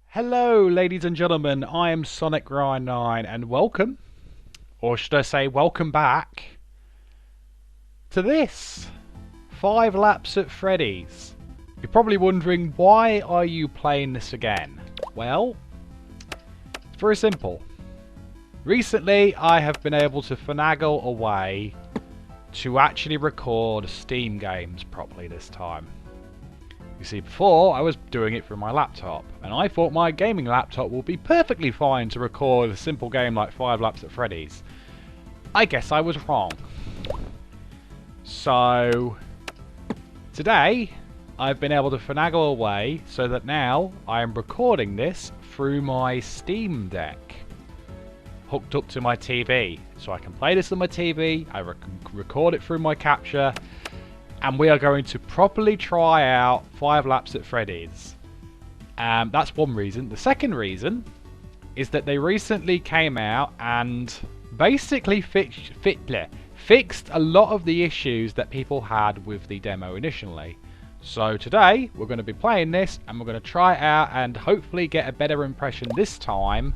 Hello, ladies and gentlemen. I am Sonic Ryan 9, and welcome, or should I say, welcome back to this 5 laps at Freddy's. You're probably wondering, why are you playing this again? Well, it's very simple. Recently, I have been able to finagle a way to actually record Steam games properly this time. You see, before I was doing it through my laptop, and I thought my gaming laptop would be perfectly fine to record a simple game like 5 Laps at Freddy's. I guess I was wrong. So, today, I've been able to finagle a way so that now I am recording this through my Steam Deck, hooked up to my TV. So I can play this on my TV, I record it through my capture, and we are going to properly try out 5 Laps at Freddy's. That's one reason. The second reason is that they recently came out and basically fixed a lot of the issues that people had with the demo initially. So today we're going to be playing this and we're going to try it out and hopefully get a better impression this time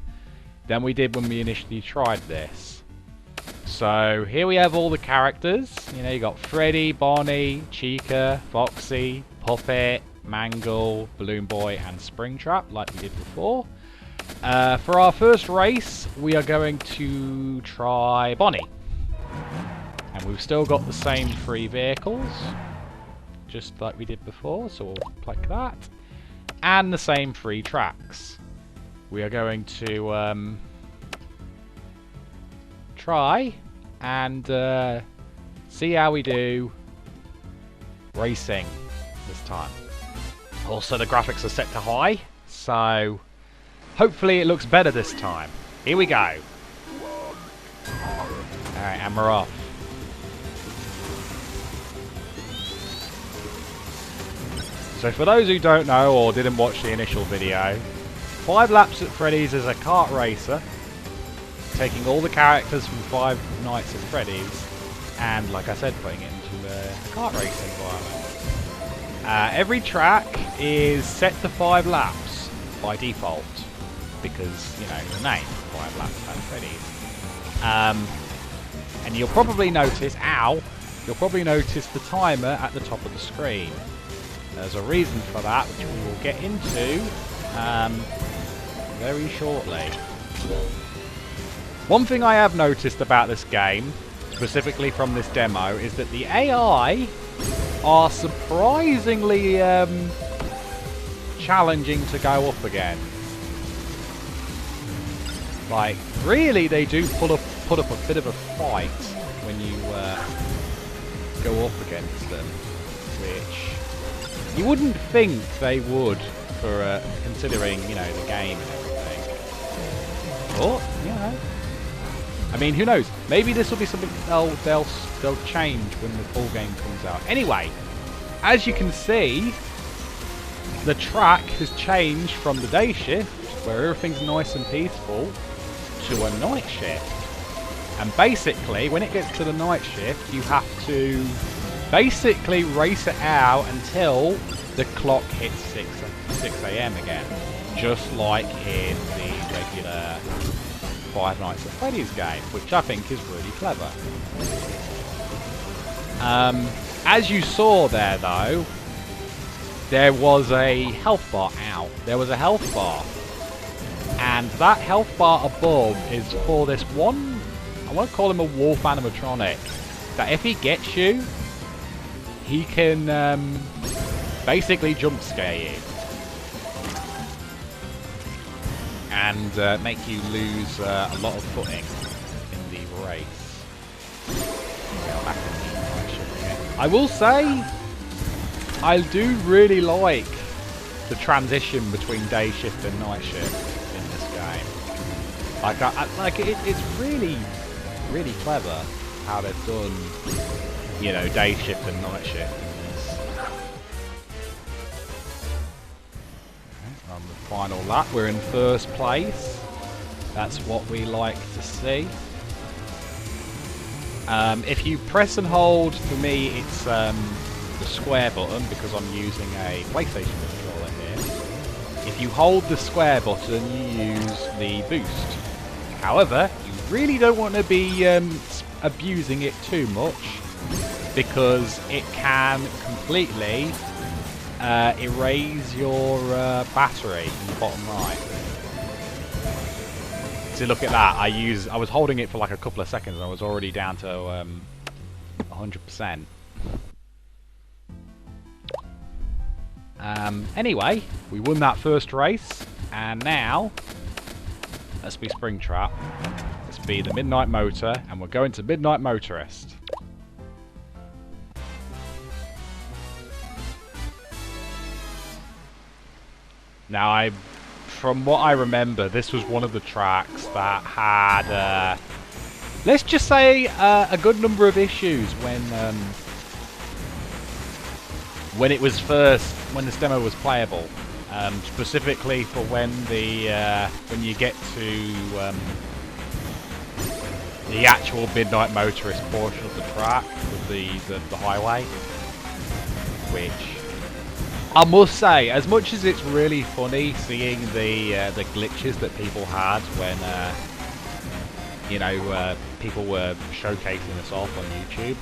than we did when we initially tried this. So here we have all the characters. You know, you got Freddy, Bonnie, Chica, Foxy, Puppet, Mangle, Balloon Boy, and Springtrap, like we did before. For our first race, we are going to try Bonnie. And we've still got the same 3 vehicles, just like we did before, so we'll click that. And the same 3 tracks. We are going to try and see how we do racing this time. Also, the graphics are set to high, so hopefully it looks better this time. Here we go. Alright, and we're off. So for those who don't know or didn't watch the initial video, 5 Laps at Freddy's is a kart racer, taking all the characters from 5 Nights at Freddy's and, like I said, putting it into a kart racing environment. Every track is set to 5 laps by default because, you know, the name, 5 Laps at Freddy's. And you'll probably notice, you'll probably notice the timer at the top of the screen. There's a reason for that, which we will get into very shortly. One thing I have noticed about this game, specifically from this demo, is that the AI are surprisingly challenging to go up against. Like, really, they do put up a bit of a fight when you go up against them, which you wouldn't think they would, for considering, you know, the game and everything. But, you know, I mean, who knows? Maybe this will be something they'll change when the full game comes out. Anyway, as you can see, the track has changed from the day shift, where everything's nice and peaceful, to a night shift. And basically, when it gets to the night shift, you have to basically race it out until the clock hits 6 a.m. again, just like in the regular 5 Nights at Freddy's game, which I think is really clever. As you saw there, though, there was a health bar. There was a health bar, and that health bar above is for this one. I want to call him a wolf animatronic. That if he gets you, he can basically jump scare you and make you lose a lot of footing in the race. I will say, I do really like the transition between day shift and night shift in this game. It's really, really clever how they've done, you know, day shift and night shift in this. On the final lap, we're in first place. That's what we like to see. If you press and hold, for me it's the square button because I'm using a PlayStation controller here. If if you hold the square button, you use the boost. However, you really don't want to be abusing it too much, because it can completely erase your battery in the bottom right. So look at that. I was holding it for like a couple of seconds and I was already down to 100%. Anyway, we won that first race, and now let's be Springtrap. Let's be the Midnight Motor, and we're going to Midnight Motorist. Now, from what I remember, this was one of the tracks that had, let's just say, a good number of issues when it was when this demo was playable. Specifically for when you get to the actual Midnight Motorist portion of the track with the highway, which I must say, as much as it's really funny seeing the glitches that people had when people were showcasing this off on YouTube,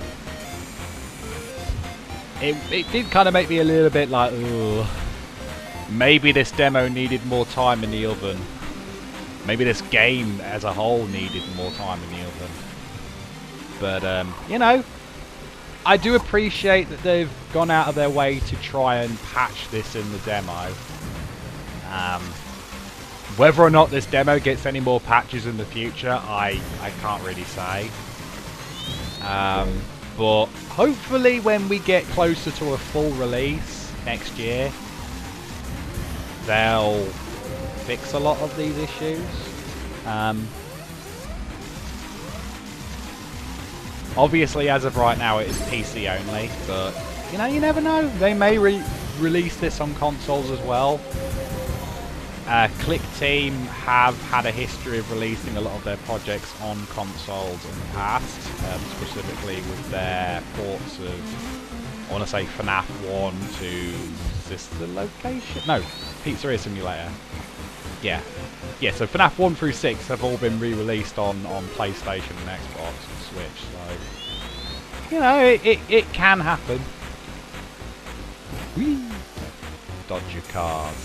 it did kind of make me a little bit like, ugh, maybe this demo needed more time in the oven. Maybe this game as a whole needed more time in the oven. But you know, I do appreciate that they've gone out of their way to try and patch this in the demo. Whether or not this demo gets any more patches in the future, I can't really say. But hopefully when we get closer to a full release next year, they'll fix a lot of these issues. Obviously, as of right now, it is PC only, but you know, you never know. They may release this on consoles as well. Click Team have had a history of releasing a lot of their projects on consoles in the past, specifically with their ports of, I want to say, FNAF 1 to Sister Location? No, Pizzeria Simulator. Yeah, so FNAF 1 through 6 have all been re-released on PlayStation and Xbox and Switch, so, you know, it can happen. Whee! Dodge your cars.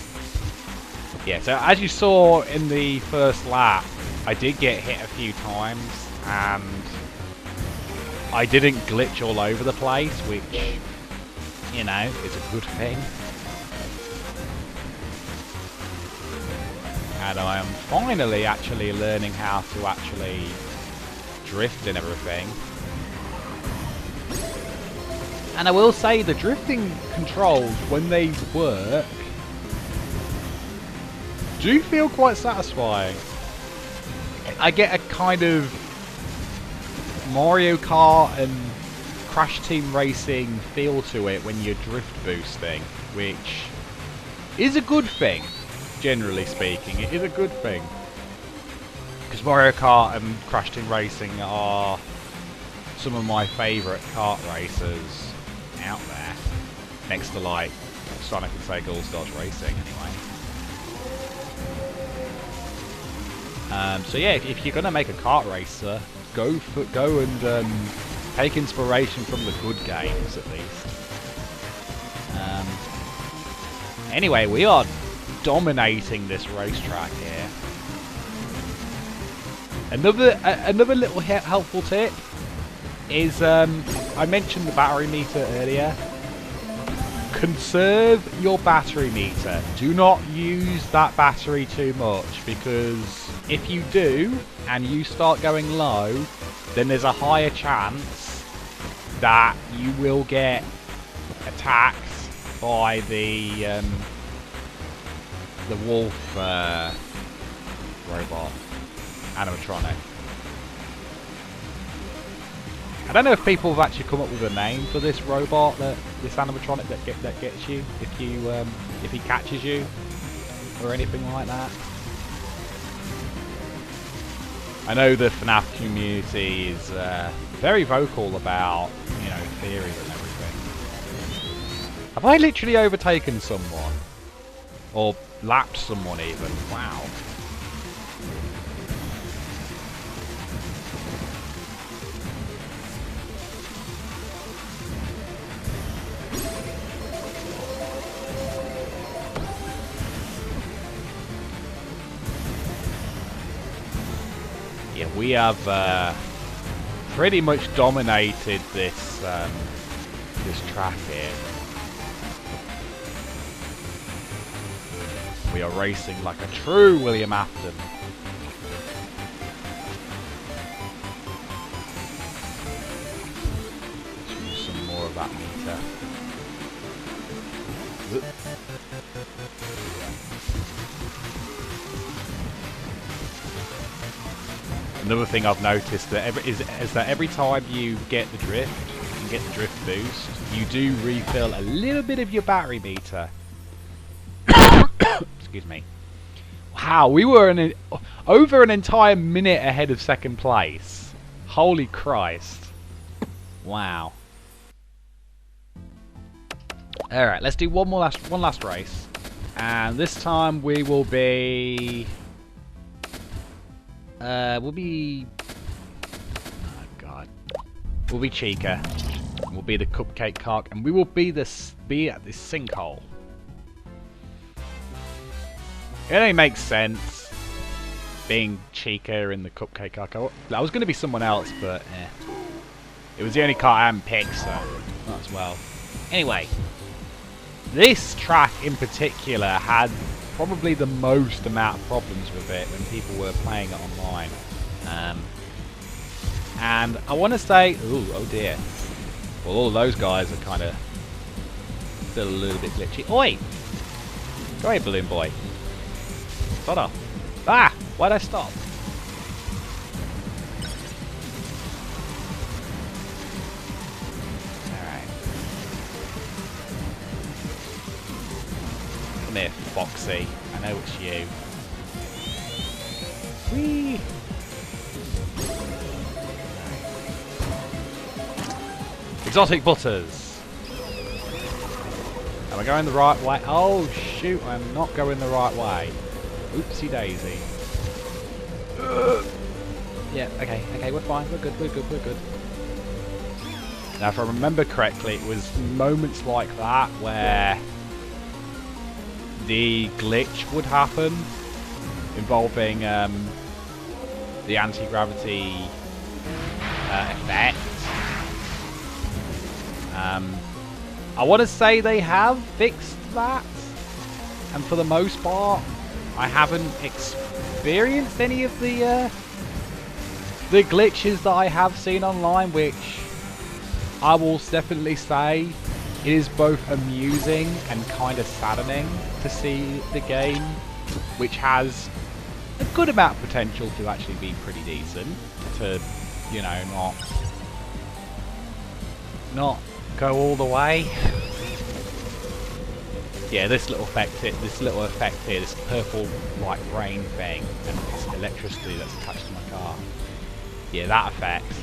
Yeah, so as you saw in the first lap, I did get hit a few times, and I didn't glitch all over the place, which, you know, is a good thing. And I am finally actually learning how to actually drift and everything. And I will say the drifting controls, when they work, do feel quite satisfying. I get a kind of Mario Kart and Crash Team Racing feel to it when you're drift boosting, which is a good thing. Generally speaking, it is a good thing. Because Mario Kart and Crash Team Racing are some of my favourite kart racers out there. Next to, like, Sonic and Sega All-Stars Racing, anyway. So yeah, if you're going to make a kart racer, go and take inspiration from the good games, at least. Anyway, we are dominating this racetrack here. Another little helpful tip is, I mentioned the battery meter earlier. Conserve your battery meter. Do not use that battery too much, because if you do and you start going low, then there's a higher chance that you will get attacked by the wolf robot animatronic. I don't know if people have actually come up with a name for this robot, this animatronic that gets you if he catches you or anything like that. I know the FNAF community is very vocal about, you know, theories and everything. Have I literally overtaken someone? Or lapped someone even. Wow. Yeah, we have pretty much dominated this this track here. We are racing like a true William Afton. Let's use some more of that meter. Another thing I've noticed is that every time you get the drift and get the drift boost, you do refill a little bit of your battery meter. Excuse me. Wow, we were over an entire minute ahead of second place. Holy Christ. Wow. Alright, let's do one last race. And this time we will be... oh god. We'll be Chica. We'll be the cupcake cock, and we will be at this sinkhole. It only makes sense being Chica in the cupcake cock. I was going to be someone else, but it was the only car I hadn't picked, so not as well. Anyway, this track in particular had probably the most amount of problems with it when people were playing it online. And I want to say, oh dear. Well, all of those guys are kind of still a little bit glitchy. Oi! Go ahead, Balloon Boy. Shut up. Ah! Why'd I stop? Alright. Come here, Foxy. I know it's you. Whee! Exotic Butters! Am I going the right way? Oh shoot, I'm not going the right way. Oopsie daisy. Yeah, okay, we're fine, we're good. Now if I remember correctly, it was moments like that where the glitch would happen involving the anti-gravity effect. I want to say they have fixed that, and for the most part I haven't experienced any of the glitches that I have seen online, which I will definitely say it is both amusing and kind of saddening to see the game, which has a good amount of potential to actually be pretty decent, to, you know, not go all the way. Yeah, this little effect here, this purple like rain thing, and this electricity that's attached to my car. Yeah, that effect.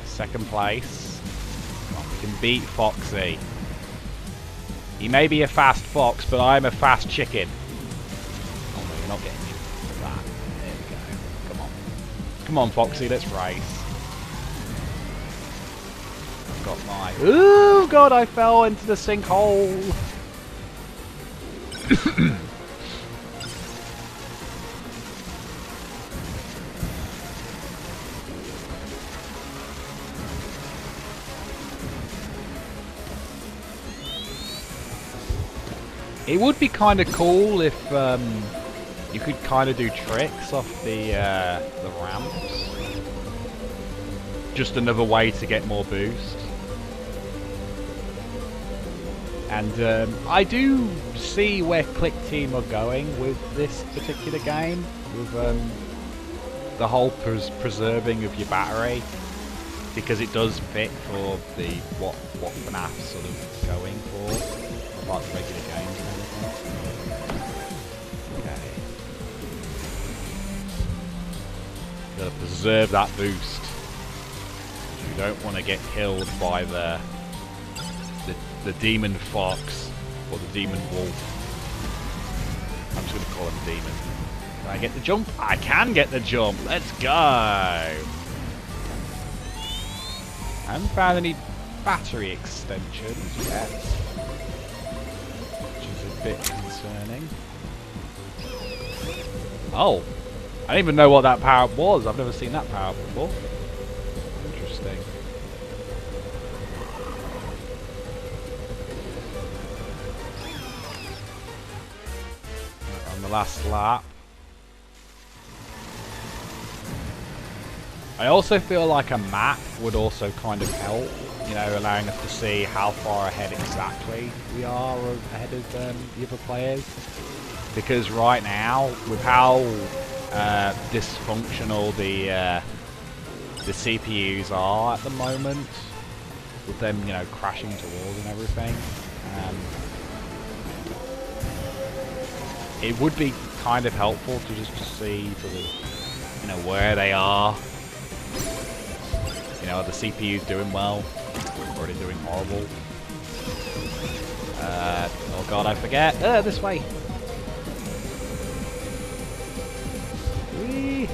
Second place. Come on, we can beat Foxy. He may be a fast fox, but I'm a fast chicken. Oh no, you're not getting that. There we go. Come on. Come on, Foxy, let's race. Got my... Ooh, God, I fell into the sinkhole. It would be kind of cool if you could kind of do tricks off the ramps. Just another way to get more boost. And I do see where Click Team are going with this particular game, with the whole preserving of your battery, because it does fit for the what FNAF's sort of going for, apart from regular games and everything. Okay. Gotta preserve that boost. You don't want to get killed by the demon fox Or the demon wolf. I'm just going to call him demon. Can I get the jump? I can get the jump. Let's go. I haven't found any battery extensions yet, which is a bit concerning. Oh, I didn't even know what that power-up was. I've never seen that power-up before. Interesting. On the last lap. I also feel like a map would also kind of help, you know, allowing us to see how far ahead exactly we are ahead of the other players. Because right now, with how dysfunctional the CPUs are at the moment, with them, you know, crashing to walls and everything, it would be kind of helpful to just see sort of, you know, where they are. You know, are the CPUs doing well, or are they doing horrible? Oh god, I forget. This way. Whee!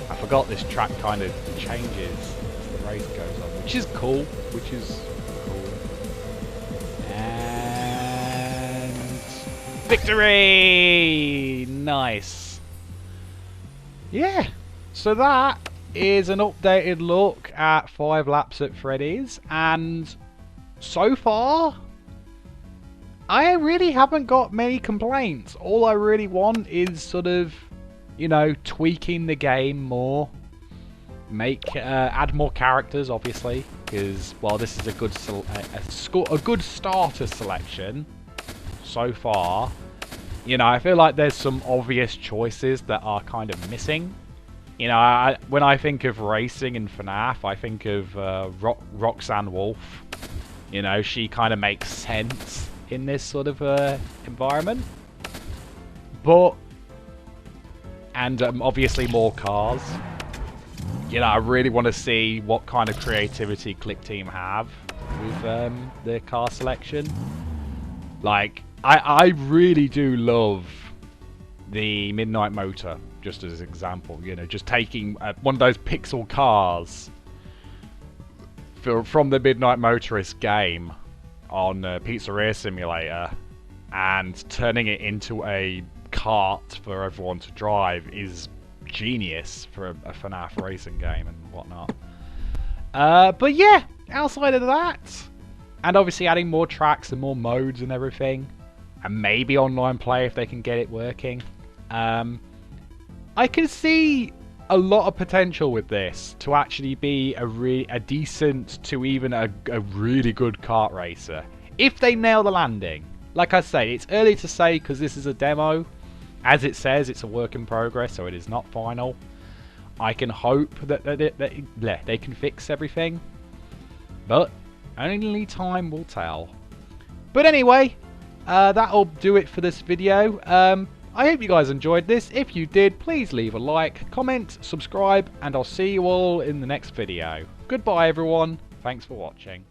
I forgot this track kind of changes as the race goes on, which is cool. And victory! Nice. Yeah. So that is an updated look at 5 laps at Freddy's, and so far I really haven't got many complaints. All I really want is sort of, you know, tweaking the game more, add more characters, obviously, because, well, this is a good good starter selection so far. You know, I feel like there's some obvious choices that are kind of missing. You know, when I think of racing in FNAF, I think of Roxanne Wolf. You know, she kind of makes sense in this sort of environment. But, and obviously more cars. You know, I really want to see what kind of creativity Click Team have with their car selection. Like, I really do love the Midnight Motor, just as an example. You know, just taking one of those pixel cars from the Midnight Motorist game on Pizzeria Simulator and turning it into a kart for everyone to drive is genius for a FNAF racing game and whatnot. But yeah, outside of that, and obviously adding more tracks and more modes and everything, and maybe online play if they can get it working, I can see a lot of potential with this to actually be a decent to even a really good kart racer if they nail the landing. Like I say, it's early to say because this is a demo. As it says, it's a work in progress, so it is not final. I can hope that they can fix everything, but only time will tell. But anyway, that'll do it for this video. I hope you guys enjoyed this. If you did, please leave a like, comment, subscribe, and I'll see you all in the next video. Goodbye everyone. Thanks for watching.